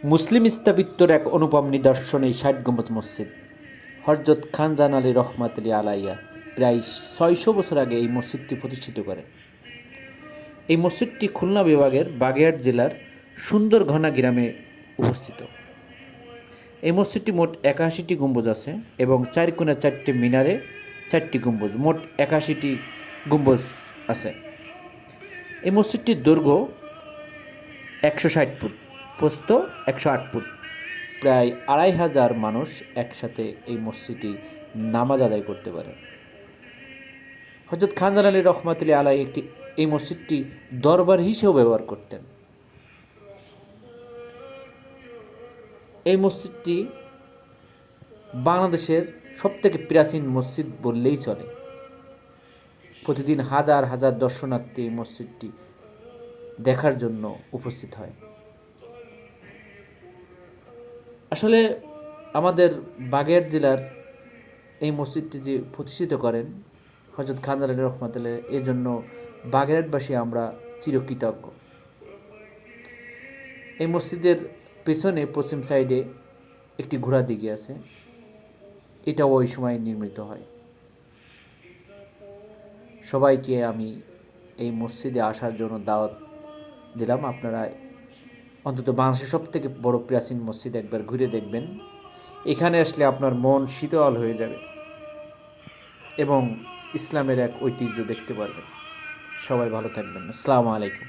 মুসলিম স্থাপত্যের এক অনুপম নিদর্শন এই ৬০ গম্বুজ মসজিদ। হযরত খানজাহান আলী রহমাতুল্লাহি আলাইহি প্রায় ৬০০ বছর আগে এই মসজিদটি প্রতিষ্ঠিত করেন। এই মসজিদটি খুলনা বিভাগের বাগেরহাট জেলার সুন্দরঘনা গ্রামে অবস্থিত। এই মসজিদটি মোট ৮১টি গম্বুজ আছে এবং ৪ কোণে ৪টি মিনারে ৪টি গম্বুজ, মোট ৮১টি গম্বুজ আছে। এই মসজিদটির দৈর্ঘ্য ১৬০ ফুট, প্রস্থ ১০৮ ফুট। প্রায় ২৫০০ মানুষ একসাথে এই মসজিদে নামাজ আদায় করতে পারে। হযরত খানজাহান আলী রহমাতুল্লাহি আলাইহি এই মসজিদটি দরবার হিসেবেও ব্যবহার করতেন। এই মসজিদটি বাংলাদেশের সবথেকে প্রাচীন মসজিদ বললেই চলে। প্রতিদিন হাজার হাজার দর্শনার্থী এই মসজিদটি দেখার জন্য উপস্থিত হয়। আসলে আমাদের বাগেরহাট জেলার এই মসজিদটি যে প্রতিষ্ঠিত করেন হযরত খানজাহান আলী রহমাতুল্লাহ, এই জন্য বাগেরহাটবাসী আমরা চিরকৃতজ্ঞ। এই মসজিদের পেছনে পশ্চিম সাইডে একটি ঘোড়া দিঘি আছে, এটাও ওই সময় নির্মিত হয়। সবাইকে আমি এই মসজিদে আসার জন্য দাওয়াত দিলাম। আপনারা অন্তত বাংলাদেশের সবথেকে বড় প্রাচীন মসজিদ একবার ঘুরে দেখবেন। এখানে আসলে আপনার মন শীতল হয়ে যাবে এবং ইসলামের এক ঐতিহ্য দেখতে পারবেন। সবাই ভালো থাকবেন। আসসালামু আলাইকুম।